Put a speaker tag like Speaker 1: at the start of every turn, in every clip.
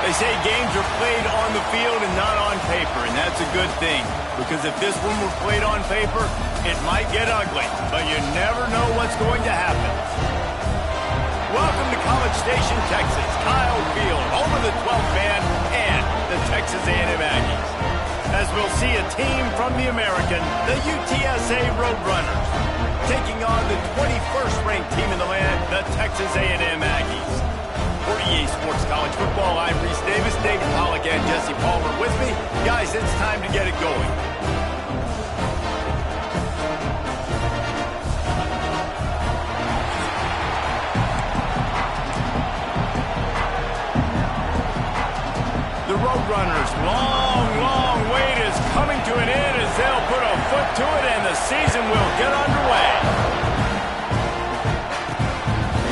Speaker 1: They say games are played on the field and not on paper, and that's a good thing. Because if this one were played on paper, it might get ugly. But you never know what's going to happen. Welcome to College Station, Texas. Kyle Field, home of the 12th man and the Texas A&M Aggies. As we'll see a team from the American, the UTSA Roadrunners, taking on the 21st ranked team in the land, the Texas A&M Aggies. For EA Sports College Football, I'm Reese Davis, David Pollack, and Jesse Palmer with me. Guys, it's time to get it going. The Roadrunners' long wait is coming to an end as they'll put a foot to it and the season will get underway.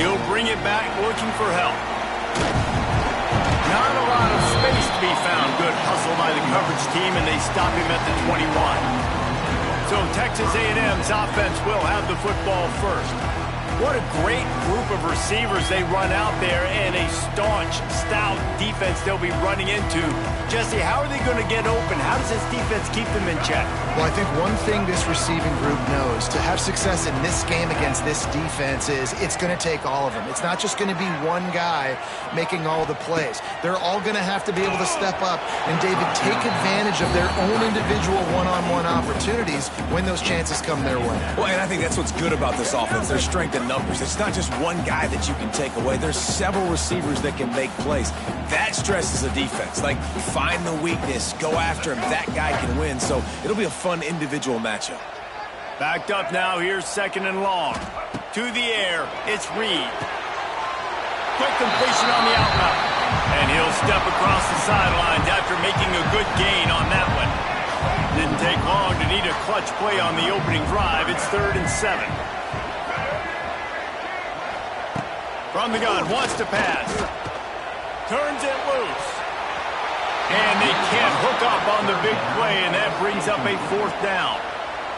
Speaker 1: He'll bring it back looking for help. Not a lot of space to be found. Good hustle by the coverage team, and they stop him at the 21. So Texas A&M's offense will have the football first. What a great group of receivers they run out there, and a staunch, stout defense they'll be running into. Jesse, how are they going to get open? How does this defense keep them in check?
Speaker 2: Well, I think one thing this receiving group knows to have success in this game against this defense is it's going to take all of them. It's not just going to be one guy making all the plays. They're all going to have to be able to step up and, David, take advantage of their own individual one-on-one opportunities when those chances come their way.
Speaker 3: Well, and I think that's what's good about this offense. Their strength in numbers. It's not just one guy that you can take away. There's several receivers that can make plays. That stresses a defense. Like, find the weakness, go after him. That guy can win. So it'll be a fun individual matchup.
Speaker 1: Backed up now. Here's second and long. To the air. It's Reed. Quick completion on the out route. And he'll step across the sidelines after making a good gain on that one. Didn't take long to need a clutch play on the opening drive. It's 3rd and 7. From the gun, wants to pass. Turns it loose. And they can't hook up on the big play, and that brings up a 4th down.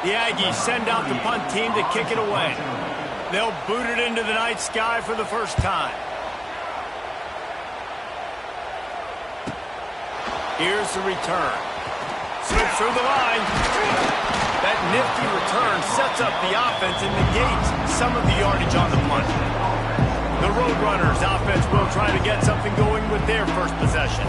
Speaker 1: The Aggies send out the punt team to kick it away. They'll boot it into the night sky for the first time. Here's the return. Slips through the line. That nifty return sets up the offense and negates some of the yardage on the punt. The Roadrunners offense will try to get something going with their first possession.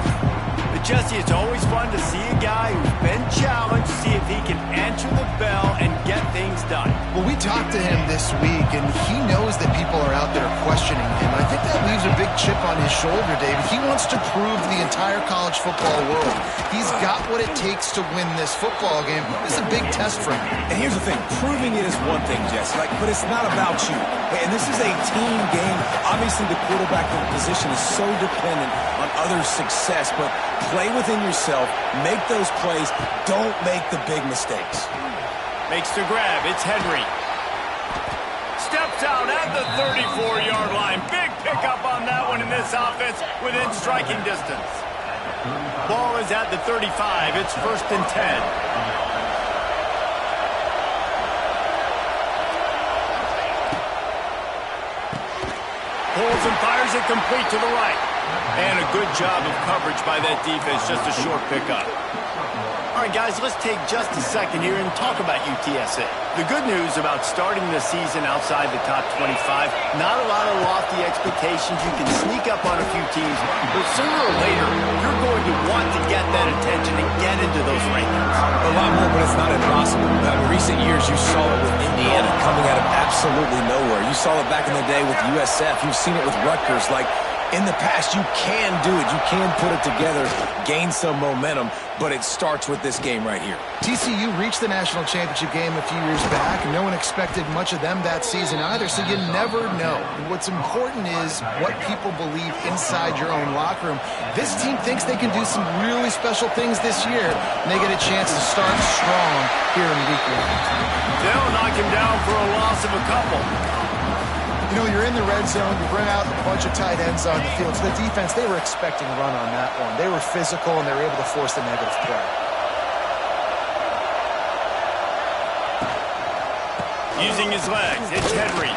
Speaker 1: But Jesse, it's always fun to see a guy who's been challenged, see if he can answer the bell and get things done.
Speaker 2: Well, we talked to him this week, and he knows that people are out there questioning him. I think that leaves a big chip on his shoulder, David. He wants to prove to the entire college football world he's got what it takes to win this football game. This is a big test for him.
Speaker 3: And here's the thing. Proving it is one thing, Jesse, but it's not about you. And this is a team game. Obviously, the quarterback position is so dependent on others' success, but play within yourself, make those plays, don't make the big mistakes.
Speaker 1: Makes the grab, it's Henry. Steps out at the 34-yard line. Big pickup on that one in this offense within striking distance. Ball is at the 35, it's 1st and 10. Pulls and fires it complete to the right. And a good job of coverage by that defense, just a short pickup. All right, guys, let's take just a second here and talk about UTSA. The good news about starting the season outside the top 25, not a lot of lofty expectations. You can sneak up on a few teams, but sooner or later, you're going to want to get that attention and get into those rankings.
Speaker 3: A lot more, but it's not impossible. In recent years, you saw it with Indiana coming out of absolutely nowhere. You saw it back in the day with USF. You've seen it with Rutgers. Like, in the past, you can do it. You can put it together, gain some momentum, but it starts with this game right here.
Speaker 2: TCU reached the national championship game a few years back. No one expected much of them that season either, so you never know. What's important is what people believe inside your own locker room. This team thinks they can do some really special things this year, and they get a chance to start strong here in week 1.
Speaker 1: They'll knock him down for a loss of a couple.
Speaker 2: You know, you're in the red zone, you bring out a bunch of tight ends on the field. So the defense, they were expecting a run on that one. They were physical, and they were able to force the negative play.
Speaker 1: Using his legs, it's Henry.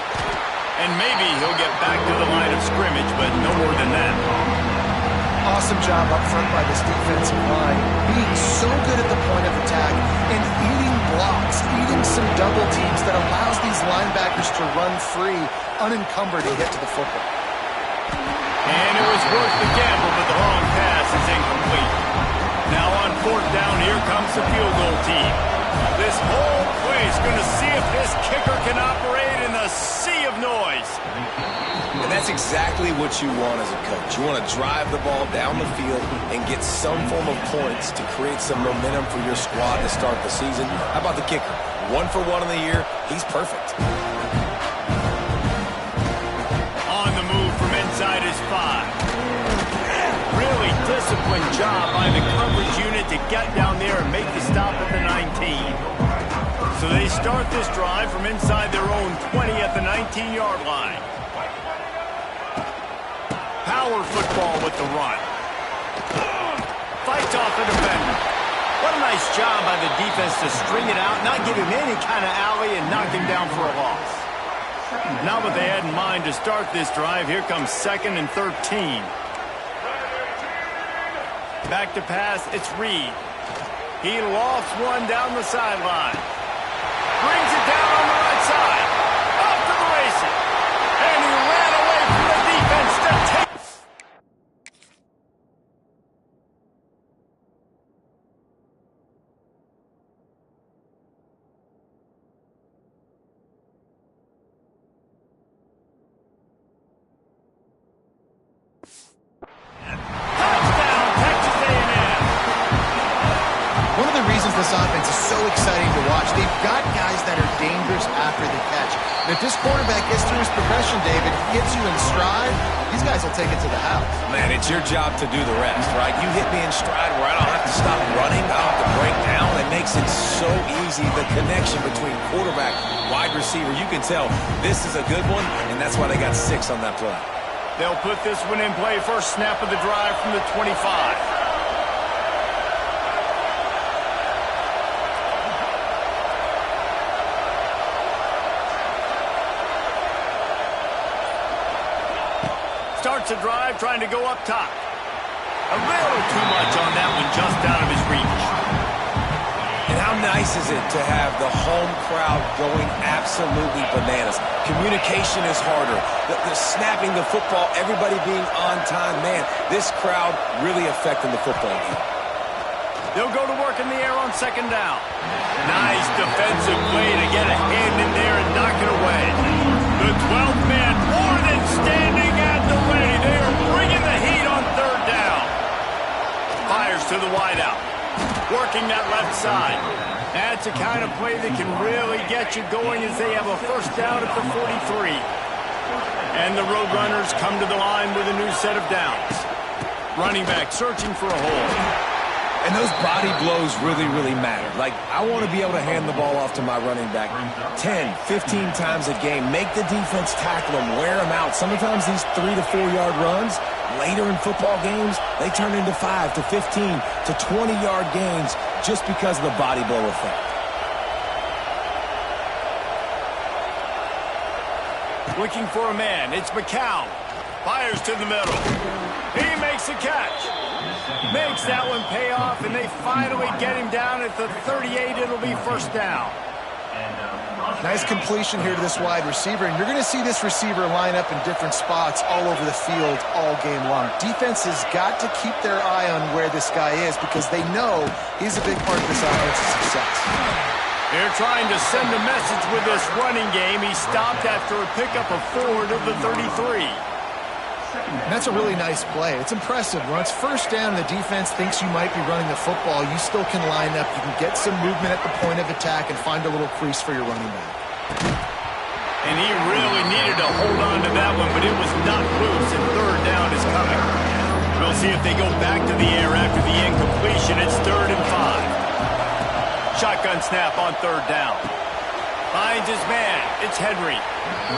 Speaker 1: And maybe he'll get back to the line of scrimmage, but no more than that.
Speaker 2: Awesome job up front by this defensive line, being so good at the point of attack and eating blocks, eating some double teams that allows these linebackers to run free, unencumbered, and get to the football.
Speaker 1: And it was worth the gamble, but the long pass is incomplete. Now on fourth down, here comes the field goal team. This whole place going to see if this kicker can operate in the sea of noise.
Speaker 3: And that's exactly what you want as a coach. You want to drive the ball down the field and get some form of points to create some momentum for your squad to start the season. How about the kicker? 1 for 1 in the year. He's perfect.
Speaker 1: On the move from inside his 5. Really disciplined job by the coverage unit to get down there and make the stop at the 19. So they start this drive from inside their own 20 at the 19-yard line. Power football with the run. Fights off a defender. What a nice job by the defense to string it out, not give him any kind of alley, and knock him down for a loss. Not what they had in mind to start this drive. Here comes 2nd and 13. Back to pass, it's Reed. He lofts one down the sideline. Brings it down on the right side. Off to the races. And he ran away from the defense to take.
Speaker 2: This offense is so exciting to watch. They've got guys that are dangerous after the catch. And if this quarterback gets through his progression, David, gets you in stride, these guys will take it to the house.
Speaker 3: Man, it's your job to do the rest, right? You hit me in stride where I don't have to stop running. I don't have to break down. It makes it so easy. The connection between quarterback, wide receiver, you can tell this is a good one, and that's why they got 6 on that play.
Speaker 1: They'll put this one in play. First snap of the drive from the 25. Starts a drive trying to go up top. A little too much on that one, just out of his reach.
Speaker 3: And how nice is it to have the home crowd going absolutely bananas? Communication is harder. The snapping the football, everybody being on time. Man, this crowd really affecting the football game.
Speaker 1: They'll go to work in the air on 2nd down. Nice defensive play to get a hand in there and knock it away. The 12th man more than standing at the ready. They are bringing the heat on 3rd down. Fires to the wideout. Working that left side. That's a kind of play that can really get you going as they have a first down at the 43. And the Roadrunners come to the line with a new set of downs. Running back searching for a hole.
Speaker 3: And those body blows really, really matter. Like, I want to be able to hand the ball off to my running back 10, 15 times a game. Make the defense tackle them, wear them out. Sometimes these 3 to 4 yard runs, later in football games, they turn into 5 to 15 to 20 yard gains just because of the body blow effect.
Speaker 1: Looking for a man. It's McCown. Fires to the middle. He makes a catch. Makes that one pay off, and they finally get him down at the 38. It'll be first down.
Speaker 2: Nice completion here to this wide receiver, and you're going to see this receiver line up in different spots all over the field all game long. Defense has got to keep their eye on where this guy is because they know he's a big part of this offense's success.
Speaker 1: They're trying to send a message with this running game. He stopped after a pickup of 4 to the 33.
Speaker 2: And that's a really nice play. It's impressive. When it's first down, the defense thinks you might be running the football. You still can line up. You can get some movement at the point of attack and find a little crease for your running back.
Speaker 1: And he really needed to hold on to that one, but it was not loose, and 3rd down is coming. We'll see if they go back to the air after the incompletion. It's 3rd and 5. Shotgun snap on 3rd down. Finds his man. It's Henry.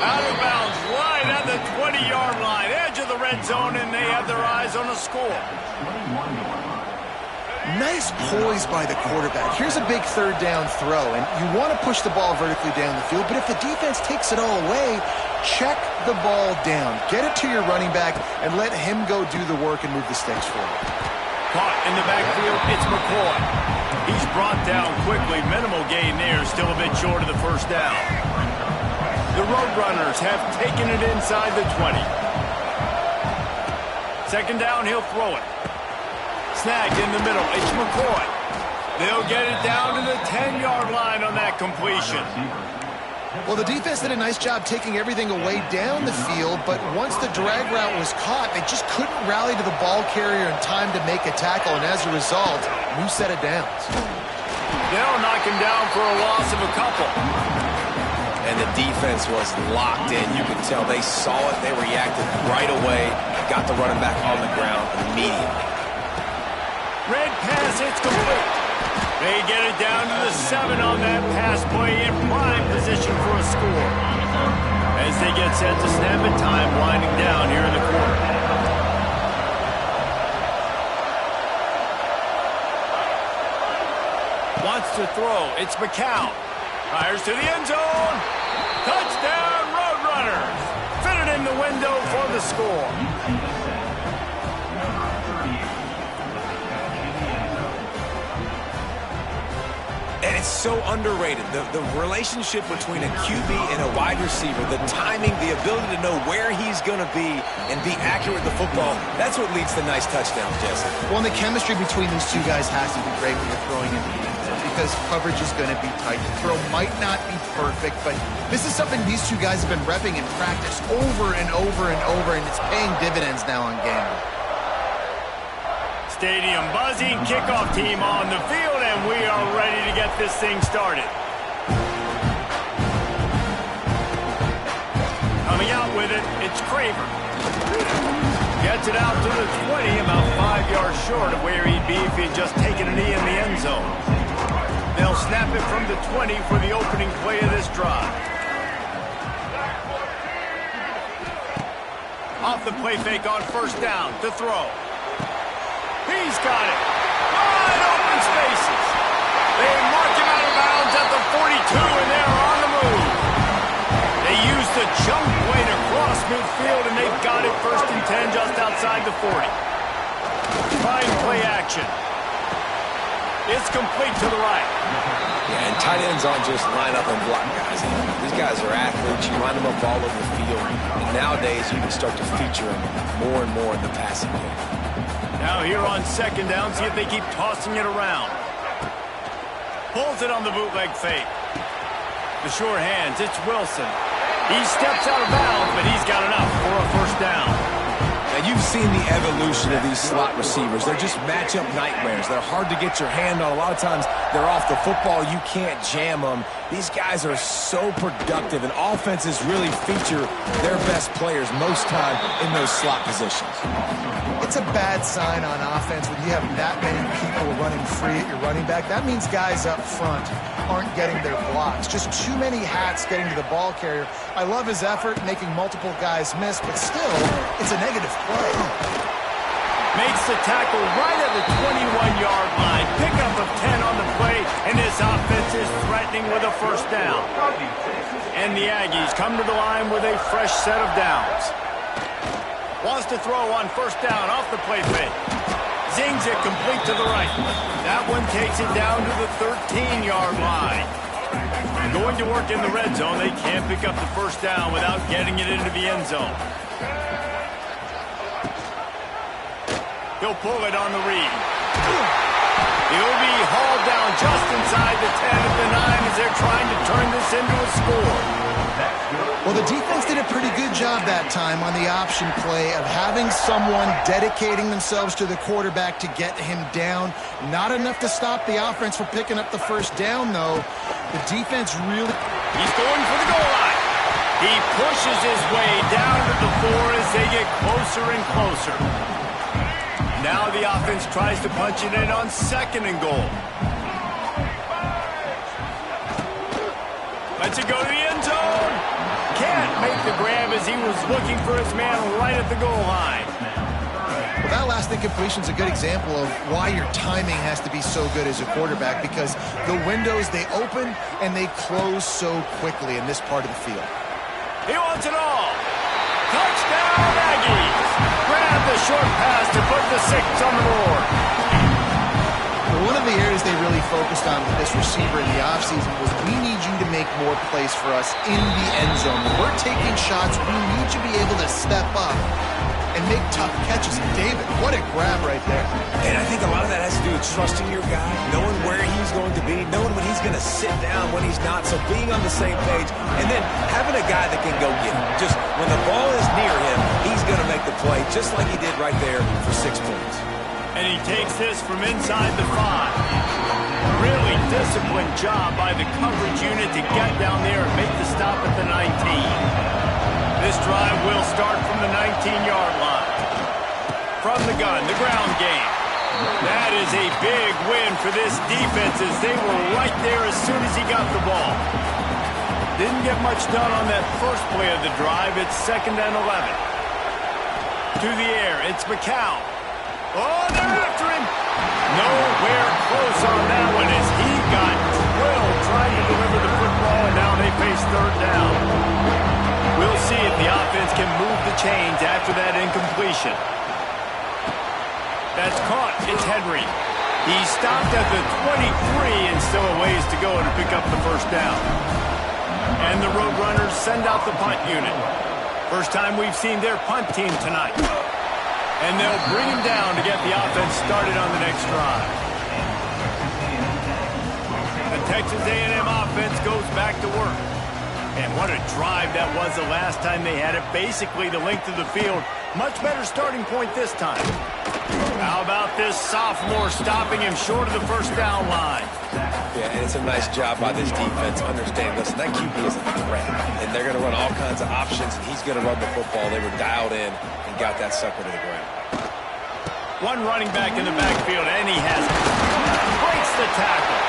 Speaker 1: Out of bounds right at the 20-yard line. Edge of the red zone, and they have their eyes on a score.
Speaker 2: Nice poise by the quarterback. Here's a big third down throw, and you want to push the ball vertically down the field, but if the defense takes it all away, check the ball down. Get it to your running back and let him go do the work and move the sticks for you.
Speaker 1: Caught in the backfield, it's McCoy. He's brought down quickly. Minimal gain there, still a bit short of the first down. The Roadrunners have taken it inside the 20. Second down, he'll throw it. Snagged in the middle, it's McCoy. They'll get it down to the 10-yard line on that completion.
Speaker 2: Well, the defense did a nice job taking everything away down the field, but once the drag route was caught, they just couldn't rally to the ball carrier in time to make a tackle, and as a result, new set of downs.
Speaker 1: They'll knock him down for a loss of a couple.
Speaker 3: And the defense was locked in. You could tell they saw it. They reacted right away, got the running back on the ground immediately.
Speaker 1: Red pass, it's complete. They get it down to the 7 on that pass play in prime position for a score. As they get set to snap it, time winding down here in the quarter. Wants to throw, it's McCown. Fires to the end zone. Touchdown, Roadrunners. Fitted in the window for the score.
Speaker 3: And it's so underrated. The relationship between a QB and a wide receiver, the timing, the ability to know where he's going to be and be accurate with the football, that's what leads to nice touchdowns, Jesse.
Speaker 2: Well, and the chemistry between these two guys has to be great when you're throwing into the end zone because coverage is going to be tight. The throw might not be perfect, but this is something these two guys have been repping in practice over and over and over, and it's paying dividends now on game day.
Speaker 1: Stadium buzzing, kickoff team on the field, and we are ready to get this thing started. Coming out with it, it's Craver. Gets it out to the 20, about 5 yards short of where he'd be if he'd just taken a knee in the end zone. They'll snap it from the 20 for the opening play of this drive. Off the play fake on first down to throw. He's got it. Wide open spaces. They mark him out of bounds at the 42, and they're on the move. They use the jump play to cross midfield, and they've got it first and 10 just outside the 40. Fine play action. It's complete to the right.
Speaker 3: Yeah, and tight ends aren't just line up and block guys. These guys are athletes. You line them up all over the field. And nowadays, you can start to feature them more and more in the passing game.
Speaker 1: Now here on second down, see if they keep tossing it around. Pulls it on the bootleg fake. The sure hands, it's Wilson. He steps out of bounds, but he's got enough for a first down.
Speaker 3: Now, you've seen the evolution of these slot receivers. They're just matchup nightmares. They're hard to get your hand on. A lot of times, they're off the football. You can't jam them. These guys are so productive, and offenses really feature their best players most time in those slot positions.
Speaker 2: It's a bad sign on offense when you have that many people running free at your running back. That means guys up front aren't getting their blocks. Just too many hats getting to the ball carrier. I love his effort, making multiple guys miss, but still, it's a negative play.
Speaker 1: Makes the tackle right at the 21-yard line. Pickup of 10 on the play, and this offense is threatening with a first down. And the Aggies come to the line with a fresh set of downs. Wants to throw on first down off the play fake. Zings it complete to the right. That one takes it down to the 13-yard line. Going to work in the red zone. They can't pick up the first down without getting it into the end zone. He'll pull it on the read. He'll be hauled down just inside the 10 at the 9 as they're trying to turn this into a score.
Speaker 2: Well, the defense did a pretty good job that time on the option play of having someone dedicating themselves to the quarterback to get him down. Not enough to stop the offense from picking up the first down, though. The defense really...
Speaker 1: He's going for the goal line. He pushes his way down to the 4 as they get closer and closer. Now the offense tries to punch it in on second and goal. Lets it go to the end zone. Can't make the grab as he was looking for his man right at the goal line.
Speaker 2: Well, that last last incompletion is a good example of why your timing has to be so good as a quarterback, because the windows, they open and they close so quickly in this part of the field.
Speaker 1: He wants it all. Touchdown, Aggies. Grab the short pass to put the 6 on the board.
Speaker 2: One of the areas they really focused on with this receiver in the offseason was, we need you to make more plays for us in the end zone. When we're taking shots, we need you to be able to step up and make tough catches. And David, what a grab right there.
Speaker 3: And I think a lot of that has to do with trusting your guy, knowing where he's going to be, knowing when he's going to sit down, when he's not, so being on the same page, and then having a guy that can go get him. Just when the ball is near him, he's going to make the play, just like he did right there for 6 points.
Speaker 1: And he takes this from inside the 5. Really disciplined job by the coverage unit to get down there and make the stop at the 19. This drive will start from the 19-yard line. From the gun, the ground game. That is a big win for this defense, as they were right there as soon as he got the ball. Didn't get much done on that first play of the drive. It's 2nd and 11. To the air, it's McCown. Oh, they're after him. Nowhere close on that one, as he got drilled trying to deliver the football, and now they face 3rd down. We'll see if the offense can move the chains after that incompletion. That's caught. It's Henry. He stopped at the 23 and still a ways to go to pick up the 1st down. And the Roadrunners send out the punt unit. First time we've seen their punt team tonight. And they'll bring him down to get the offense started on the next drive. The Texas A&M offense goes back to work. And what a drive that was the last time they had it. Basically the length of the field. Much better starting point this time. How about this sophomore stopping him short of the 1st down line?
Speaker 3: Yeah, and it's a nice job by this defense. Understand, listen, that QB is a threat. And they're going to run all kinds of options, and he's going to run the football. They were dialed in and got that sucker to the ground.
Speaker 1: One running back in the backfield, and he has it. Breaks the tackle.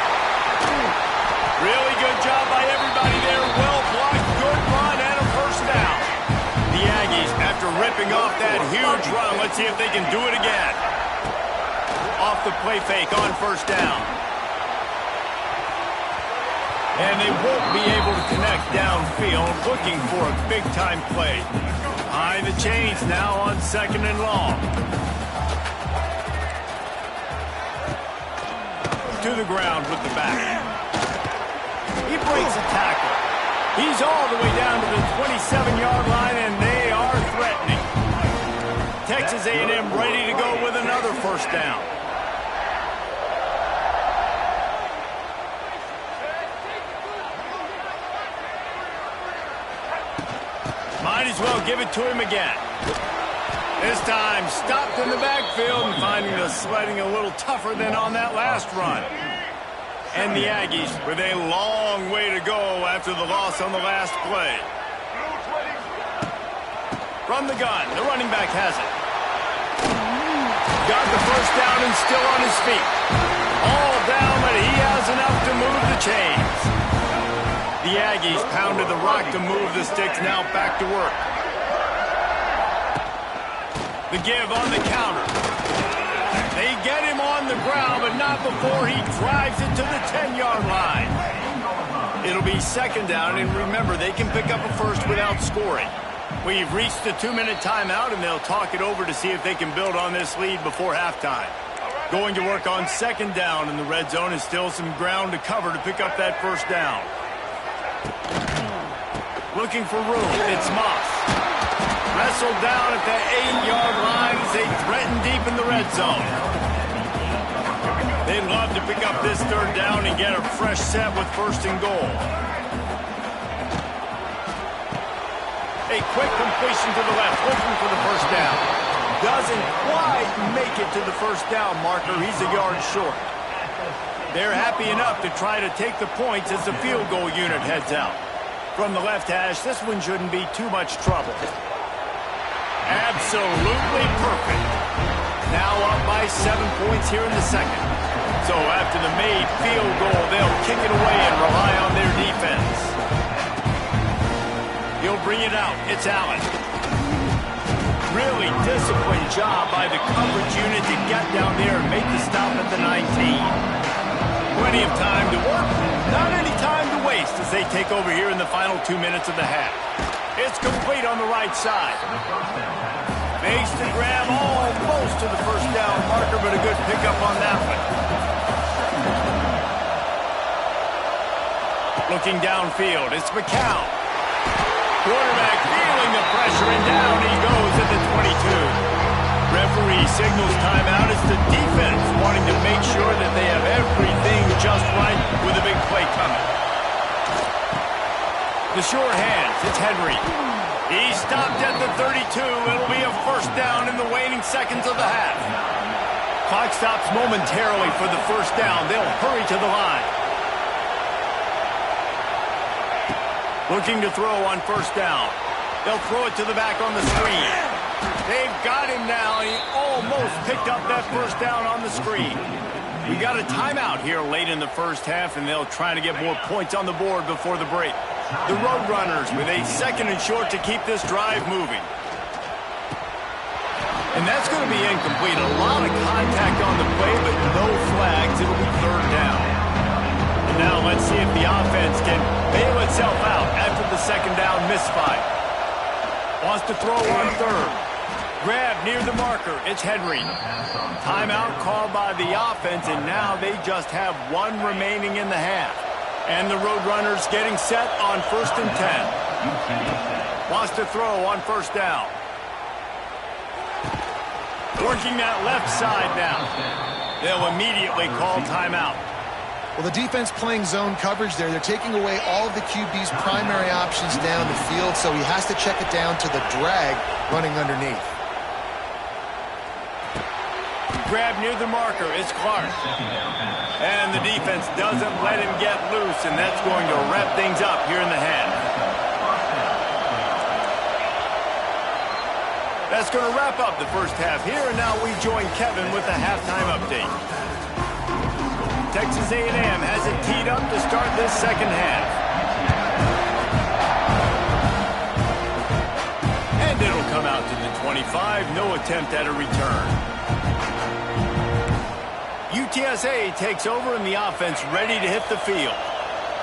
Speaker 1: Really good job by everybody there. Well blocked, good run, and a 1st down. The Aggies, after ripping off that huge run, let's see if they can do it again. Off the play fake on 1st down. And they won't be able to connect downfield, looking for a big-time play. Behind the chains now on 2nd and long. To the ground with the back. He breaks a tackle. He's all the way down to the 27-yard line, and they are threatening. Texas A&M ready to go with another 1st down. Might as well give it to him again. This time stopped in the backfield and finding the sledding a little tougher than on that last run. And the Aggies with a long way to go after the loss on the last play. From the gun, the running back has it. Got the 1st down and still on his feet. All down, but he has enough to move the chains. The Aggies pounded the rock to move the sticks, now back to work. The give on the counter. They get him on the ground, but not before he drives it to the 10-yard line. It'll be 2nd down, and remember, they can pick up a 1st without scoring. We've reached the 2-minute timeout, and they'll talk it over to see if they can build on this lead before halftime. Going to work on 2nd down in the red zone, and still some ground to cover to pick up that 1st down. Looking for room, it's Moss. Wrestled down at the 8-yard line as they threaten deep in the red zone. They'd love to pick up this 3rd down and get a fresh set with 1st and goal. A quick completion to the left, looking for the 1st down. Doesn't quite make it to the 1st down marker. He's a yard short. They're happy enough to try to take the points as the field goal unit heads out. From the left hash, this one shouldn't be too much trouble. Absolutely perfect. Now up by 7 points here in the 2nd. So after the made field goal, they'll kick it away and rely on their defense. He'll bring it out. It's Allen. really disciplined job by the coverage unit to get down there and make the stop at the 19. Plenty of time to work, not any time to waste as they take over here in the final 2 minutes of the half. It's complete on the right side. Makes the grab almost to the first down marker, but a good pickup on that one. Looking downfield, it's McCown. Quarterback feeling the pressure, and down he goes at the 22. Referee signals timeout as the defense wanting to make sure that they have everything just right with a big play coming. The short hands, it's Henry. He stopped at the 32. It'll be a first down in the waning seconds of the half. Clock stops momentarily for the first down. They'll hurry to the line. Looking to throw on first down. They'll throw it to the back on the screen. They've got him now. He almost picked up that first down on the screen. We got a timeout here late in the first half, and they'll try to get more points on the board before the break. The Roadrunners with a second and short to keep this drive moving. And that's going to be incomplete. A lot of contact on the play, but no flags. It'll be third down. And now let's see if the offense can bail itself out after the second down misfire. Wants to throw on third. Grab near the marker. It's Henry. Timeout called by the offense, and now they just have one remaining in the half. And the Roadrunners getting set on 1st and 10. Wants to throw on first down. Working that left side now. They'll immediately call timeout.
Speaker 2: Well, the defense playing zone coverage there. They're taking away all of the QB's primary options down the field, so he has to check it down to the drag running underneath.
Speaker 1: Grab near the marker. It's Clark. And the defense doesn't let him get loose, and that's going to wrap things up here in the half. That's going to wrap up the first half here, and now we join Kevin with the halftime update. Texas A&M has it teed up to start this second half. And it'll come out to the 25. No attempt at a return. UTSA takes over and the offense ready to hit the field.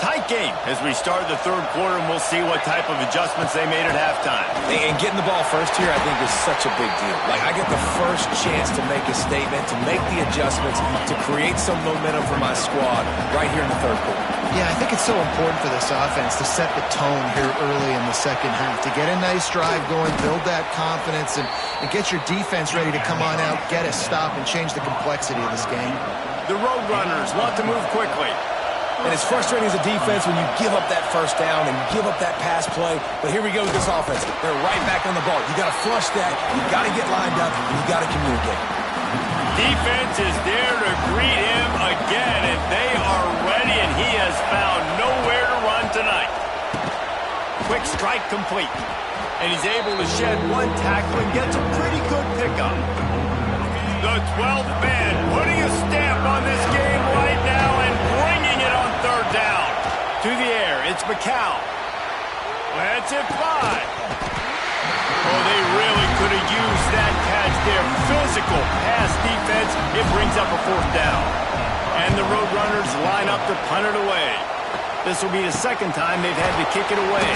Speaker 1: Tight game as we start the third quarter, and we'll see what type of adjustments they made at halftime.
Speaker 3: And getting the ball first here, I think, is such a big deal. Like, I get the first chance to make a statement, to make the adjustments, to create some momentum for my squad right here in the third quarter.
Speaker 2: Yeah, I think it's so important for this offense to set the tone here early in the second half, to get a nice drive going, build that confidence, and get your defense ready to come on out, get a stop, and change the complexity of this game.
Speaker 1: The Roadrunners want to move quickly.
Speaker 3: And it's frustrating as a defense when you give up that first down and give up that pass play. But here we go with this offense. They're right back on the ball. You got to flush that. You got to get lined up. And you got to communicate.
Speaker 1: Defense is there to greet him again, and they are ready, and he has found nowhere to run tonight. Quick strike complete. And he's able to shed one tackle and gets a pretty good pickup. The 12th man putting a stamp on this game right now and bringing it on third down. To the air, it's McCown. That's it, 5. Oh, they really could have used that catch there. Physical pass defense. It brings up a fourth down. And the Roadrunners line up to punt it away. This will be the second time they've had to kick it away.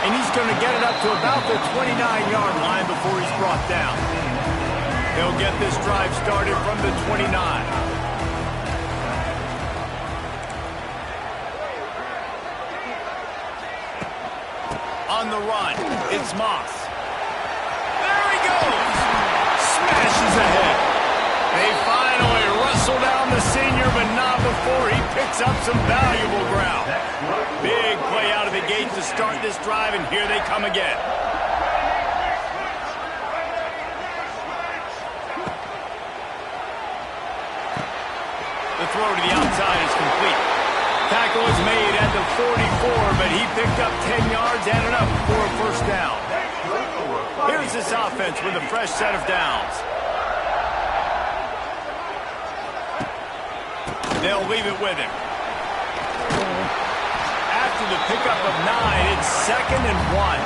Speaker 1: And he's going to get it up to about the 29-yard line before he's brought down. They'll get this drive started from the 29. On the run, it's Moss. There he goes! Smashes ahead. They finally wrestle down the senior, but not before he picks up some valuable ground. Big play out of the gate to start this drive, and here they come again. The throw to the outside is complete. Tackle is made at the 44, but he picked up 10 yards and enough for a first down. Here's this offense with a fresh set of downs. They'll leave it with him. After the pickup of 9, it's 2nd and 1.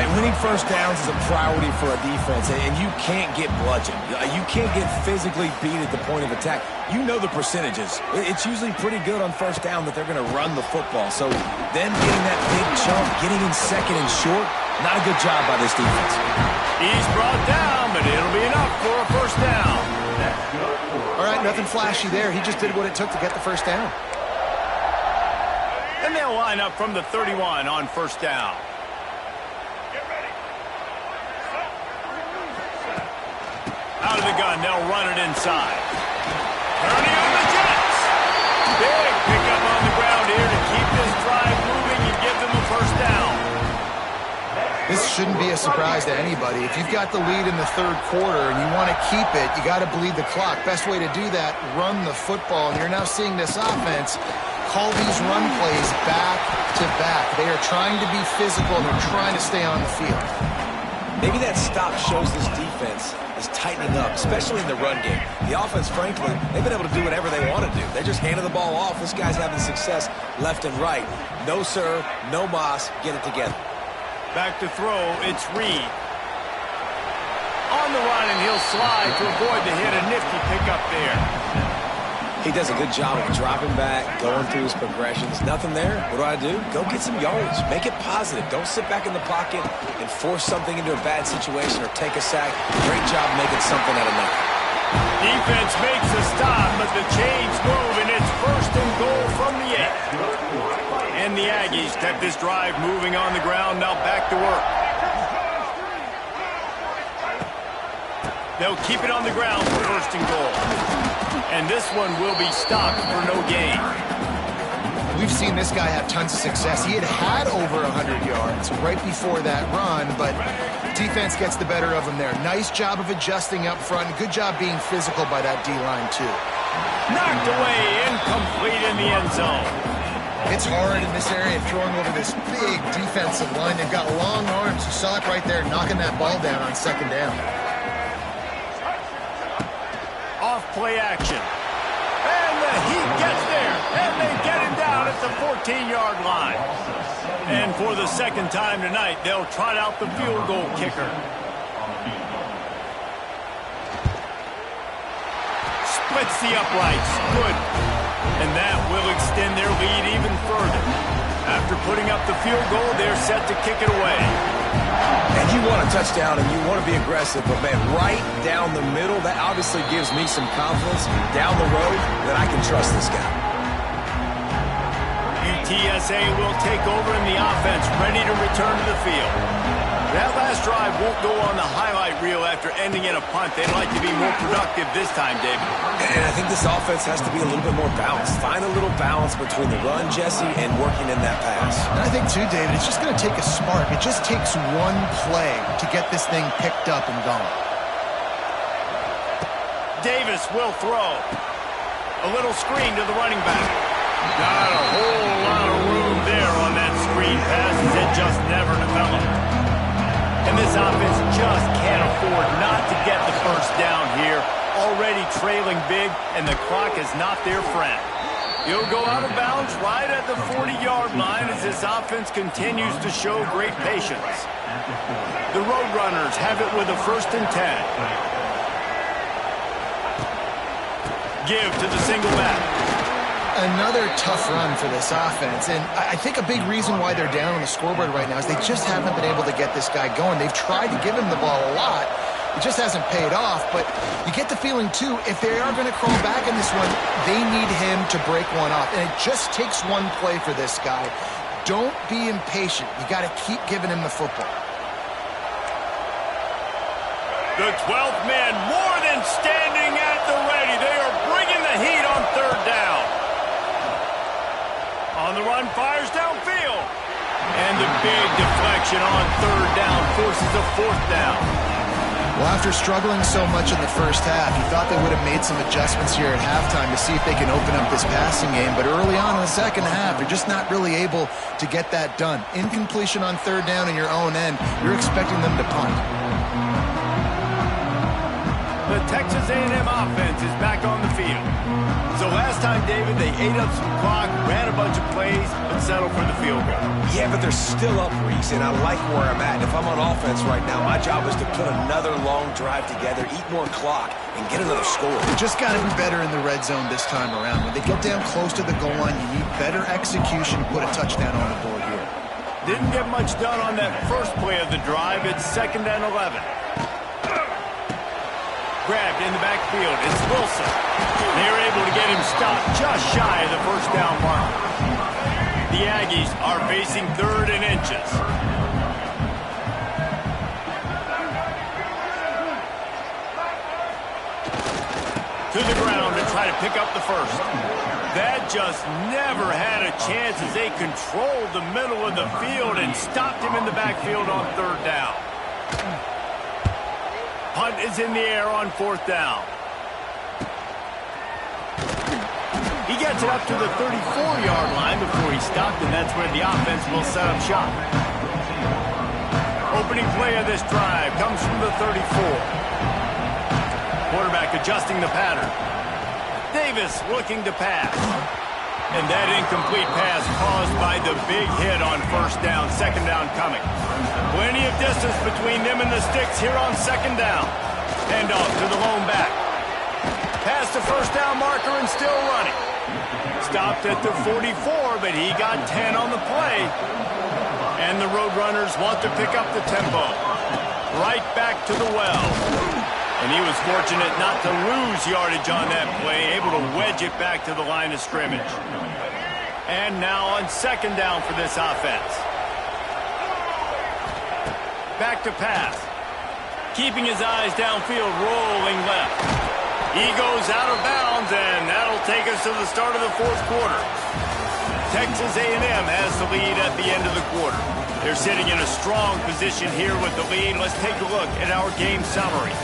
Speaker 3: And winning first downs is a priority for a defense, and you can't get bludgeoned. You can't get physically beat at the point of attack. You know the percentages. It's usually pretty good on first down that they're going to run the football. So them getting that big chunk, getting in second and short, not a good job by this defense.
Speaker 1: He's brought down, but it'll be enough for a first down.
Speaker 2: All right, nothing flashy there. He just did what it took to get the first down.
Speaker 1: And they'll line up from the 31 on first down. Out of the gun, they'll run it inside. Turning on the Jets. Big pickup on the ground here to keep this drive moving and give them a first down.
Speaker 2: This shouldn't be a surprise to anybody. If you've got the lead in the third quarter and you want to keep it, you got to bleed the clock. Best way to do that, run the football. And you're now seeing this offense call these run plays back to back. They are trying to be physical. They're trying to stay on the field.
Speaker 3: Maybe that stop shows this defense is tightening up, especially in the run game. The offense, frankly, they've been able to do whatever they want to do. They're just handing the ball off. This guy's having success left and right. No sir, no mas, get it together.
Speaker 1: Back to throw, it's Reed. On the run, and he'll slide to avoid the hit. A nifty pickup there.
Speaker 3: He does a good job of dropping back, going through his progressions. Nothing there. What do? Go get some yardage. Make it positive. Don't sit back in the pocket and force something into a bad situation or take a sack. Great job making something out of nothing.
Speaker 1: Defense makes a stop, but the chains move, and it's first and goal from the 8. And the Aggies kept this drive moving on the ground. Now back to work. They'll keep it on the ground for first and goal. And this one will be stopped for no gain.
Speaker 2: We've seen this guy have tons of success. He had over 100 yards right before that run, but defense gets the better of him there. Nice job of adjusting up front. Good job being physical by that D-line, too.
Speaker 1: Knocked away, incomplete in the end zone.
Speaker 2: It's hard in this area throwing over this big defensive line. They've got long arms. You saw it right there, knocking that ball down on second down.
Speaker 1: Off play action. And the Heat gets there. And they get him down at the 14-yard line. And for the second time tonight, they'll trot out the field goal kicker. Splits the uprights. Good. And that will extend their lead even further. After putting up the field goal, they're set to kick it away.
Speaker 3: And you want a touchdown and you want to be aggressive, but man, right down the middle, that obviously gives me some confidence down the road that I can trust this guy.
Speaker 1: UTSA will take over in the offense, ready to return to the field. That last drive won't go on the highlight reel after ending in a punt. They'd like to be more productive this time, David.
Speaker 3: And I think this offense has to be a little bit more balanced. Find a little balance between the run, Jesse, and working in that pass.
Speaker 2: And I think, too, David, it's just going to take a spark. It just takes one play to get this thing picked up and going.
Speaker 1: Davis will throw. A little screen to the running back. Not a whole lot of room there on that screen pass as it just never developed. And this offense just can't afford not to get the first down here. Already trailing big, and the clock is not their friend. He'll go out of bounds right at the 40-yard line as this offense continues to show great patience. The Roadrunners have it with a 1st and 10. Give to the single back.
Speaker 2: Another tough run for this offense, and I think a big reason why they're down on the scoreboard right now is they just haven't been able to get this guy going. They've tried to give him the ball a lot. It just hasn't paid off, but you get the feeling, too, if they are going to crawl back in this one, they need him to break one off, and it just takes one play for this guy. Don't be impatient. You got to keep giving him the football.
Speaker 1: The 12th man more than standing at the ready. They are bringing the heat on 3rd down. On the run, fires downfield. And the big deflection on 3rd down forces a 4th down.
Speaker 2: Well, after struggling so much in the first half, you thought they would have made some adjustments here at halftime to see if they can open up this passing game. But early on in the second half, they're just not really able to get that done. Incompletion on 3rd down in your own end, you're expecting them to punt.
Speaker 1: The Texas A&M offense is back on the field. So last time, David, they ate up some clock, ran a bunch of plays, but settled for the field goal.
Speaker 3: Yeah, but they're still up, Reese, and I like where I'm at. If I'm on offense right now, my job is to put another long drive together, eat more clock, and get another score.
Speaker 2: You just got to be better in the red zone this time around. When they get down close to the goal line, you need better execution to put a touchdown on the board here.
Speaker 1: Didn't get much done on that first play of the drive. It's 2nd and 11. Grabbed in the backfield. It's Wilson. They're able to get him stopped just shy of the first down mark. The Aggies are facing 3rd and inches. To the ground to try to pick up the first. That just never had a chance as they controlled the middle of the field and stopped him in the backfield on 3rd down. Punt is in the air on 4th down. He gets it up to the 34-yard line before he stopped, and that's where the offense will set up shop. Opening play of this drive comes from the 34. Quarterback adjusting the pattern. Davis looking to pass. And that incomplete pass caused by the big hit on 1st down, 2nd down coming. Plenty of distance between them and the sticks here on 2nd down. Hand off to the lone back. Past the 1st down marker and still running. Stopped at the 44, but he got 10 on the play. And the Roadrunners want to pick up the tempo. Right back to the well. And he was fortunate not to lose yardage on that play, able to wedge it back to the line of scrimmage. And now on 2nd down for this offense. Back to pass. Keeping his eyes downfield, rolling left. He goes out of bounds, and that'll take us to the start of the 4th quarter. Texas A&M has the lead at the end of the quarter. They're sitting in a strong position here with the lead. Let's take a look at our game summary.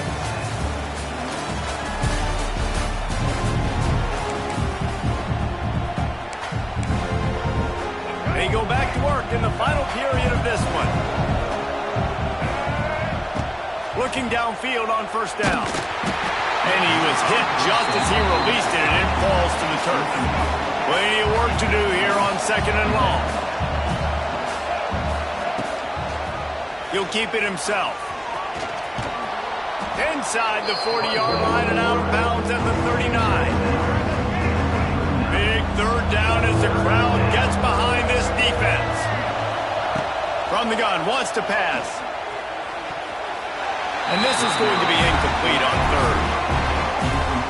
Speaker 1: They go back to work in the final period of this one. Looking downfield on 1st down. And he was hit just as he released it, and it falls to the turf. Plenty of work to do here on 2nd and long. He'll keep it himself. Inside the 40-yard line and out of bounds at the 39. Big 3rd down as the crowd gets behind this defense. From the gun, wants to pass. And this is going to be incomplete on 3rd.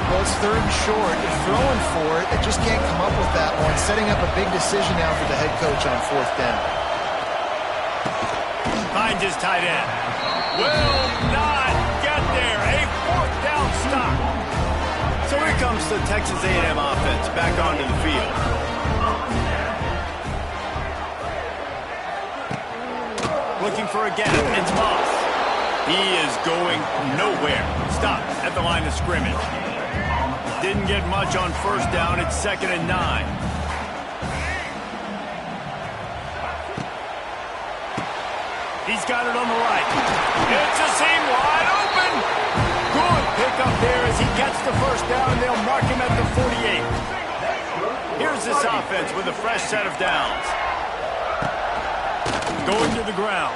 Speaker 2: Well, it's 3rd and short. They're throwing for it. They just can't come up with that one. Setting up a big decision now for the head coach on 4th down.
Speaker 1: Finds his tight end. Will not get there. A 4th down stop. So here comes the Texas A&M offense back onto the field. Looking for a gap. It's Moss. He is going nowhere. Stops at the line of scrimmage. Didn't get much on 1st down. It's 2nd and 9. He's got it on the right. It's a seam wide open. Good pickup there as he gets the 1st down, and they'll mark him at the 48. Here's this offense with a fresh set of downs. Going to the ground.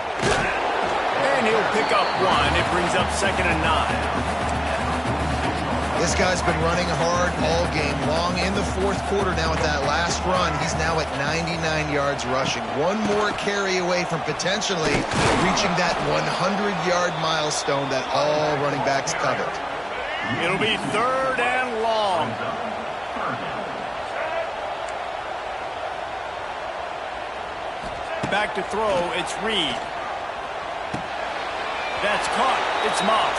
Speaker 1: And he'll pick up 1. It brings up 2nd and 9.
Speaker 2: This guy's been running hard all game long in the 4th quarter now with that last run. He's now at 99 yards rushing. One more carry away from potentially reaching that 100-yard milestone that all running backs covet.
Speaker 1: It'll be 3rd and long. Back to throw, it's Reed. That's caught. It's Moss.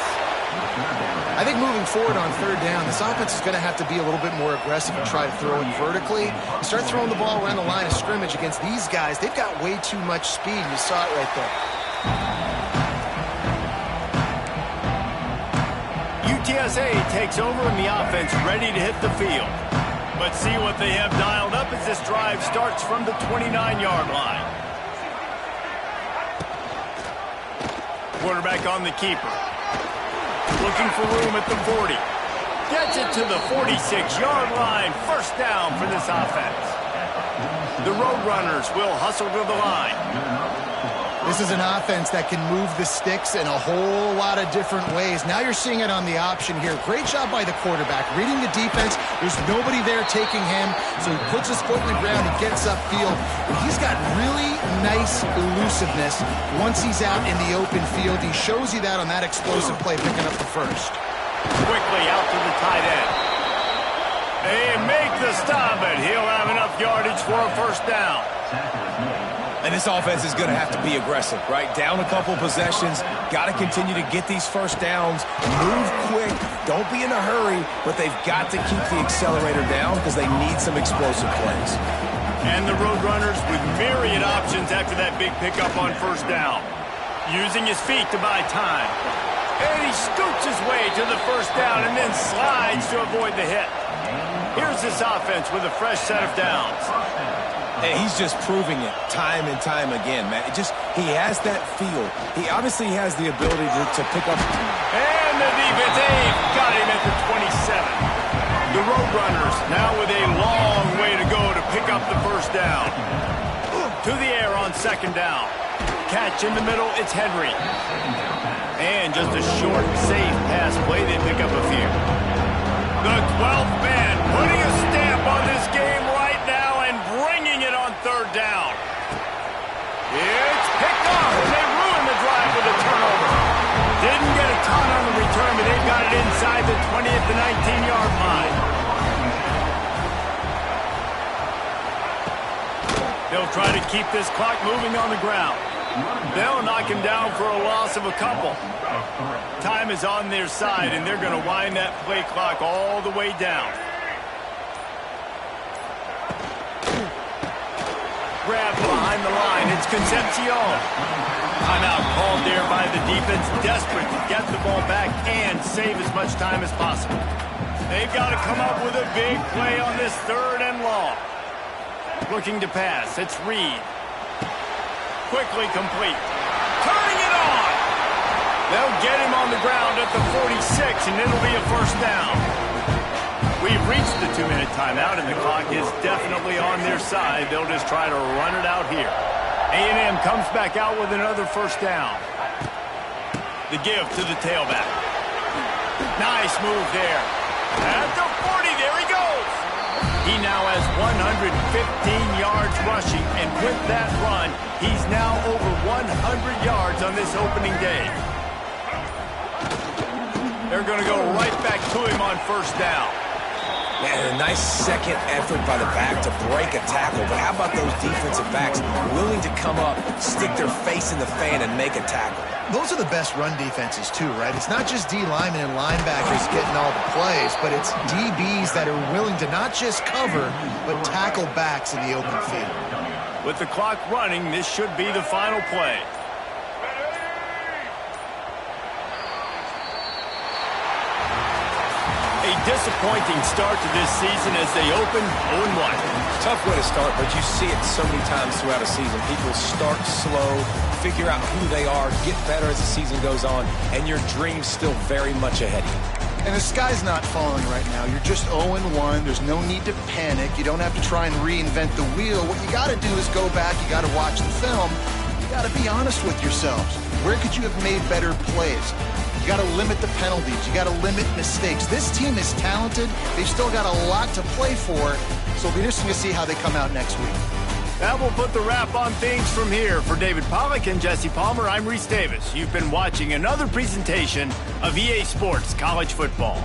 Speaker 2: I think moving forward on 3rd down, this offense is going to have to be a little bit more aggressive and try to throw it vertically. Start throwing the ball around the line of scrimmage against these guys. They've got way too much speed. You saw it right there.
Speaker 1: UTSA takes over and the offense ready to hit the field. Let's see what they have dialed up as this drive starts from the 29-yard line. Quarterback on the keeper. Looking for room at the 40. Gets it to the 46-yard line. First down for this offense. The Roadrunners will hustle to the line.
Speaker 2: This is an offense that can move the sticks in a whole lot of different ways. Now you're seeing it on the option here. Great job by the quarterback. Reading the defense, there's nobody there taking him, so he puts his foot in the ground, he gets upfield. And he's got really nice elusiveness once he's out in the open field. He shows you that on that explosive play, picking up the first.
Speaker 1: Quickly out to the tight end. They make the stop, and he'll have enough yardage for a first down.
Speaker 3: And this offense is going to have to be aggressive, right? Down a couple possessions, got to continue to get these first downs, move quick, don't be in a hurry, but they've got to keep the accelerator down because they need some explosive plays.
Speaker 1: And the Roadrunners with myriad options after that big pickup on first down. Using his feet to buy time. And he scoots his way to the first down and then slides to avoid the hit. Here's this offense with a fresh set of downs.
Speaker 3: And he's just proving it time and time again, man. He has that feel. He obviously has the ability to pick up.
Speaker 1: And the defense, got him at the 27. The Roadrunners now with a long way to go to pick up the first down. To the air on second down. Catch in the middle, it's Henry. And just a short, safe pass play, they pick up a few. The 12th man putting a stamp on this game right now and bringing it on third down. It's picked off, and they ruin the drive with a turnover. Didn't get a ton on the return, but they've got it inside the 20 at the 19-yard line. They'll try to keep this clock moving on the ground. They'll knock him down for a loss of a couple. Time is on their side, and they're going to wind that play clock all the way down. Grab behind the line. It's Concepcion. Timeout called there by the defense, desperate to get the ball back and save as much time as possible. They've got to come up with a big play on this third and long. Looking to pass. It's Reed. Quickly complete. Turning it on. They'll get him on the ground at the 46, and it'll be a first down. We've reached the 2-minute timeout, and the clock is definitely on their side. They'll just try to run it out here. A&M comes back out with another first down. The give to the tailback. Nice move there. At the 40, there he goes. He now has 115 yards rushing, and with that run, he's now over 100 yards on this opening day. They're going to go right back to him on first down.
Speaker 3: Man, a nice second effort by the back to break a tackle, but how about those defensive backs willing to come up, stick their face in the fan, and make a tackle?
Speaker 2: Those are the best run defenses, too, right? It's not just D linemen and linebackers getting all the plays, but it's DBs that are willing to not just cover, but tackle backs in the open field.
Speaker 1: With the clock running, this should be the final play. A disappointing start to this season as they open 0-1.
Speaker 3: Tough way to start, but you see it so many times throughout a season. People start slow, figure out who they are, get better as the season goes on, and your dream's still very much ahead of you.
Speaker 2: And the sky's not falling right now. You're just 0-1. There's no need to panic. You don't have to try and reinvent the wheel. What you got to do is go back. You got to watch the film. You got to be honest with yourselves. Where could you have made better plays? You got to limit the penalties. You got to limit mistakes. This team is talented. They've still got a lot to play for, so it'll be interesting to see how they come out next week.
Speaker 1: That will put the wrap on things from here. For David Pollack and Jesse Palmer, I'm Reese Davis. You've been watching another presentation of EA Sports College Football.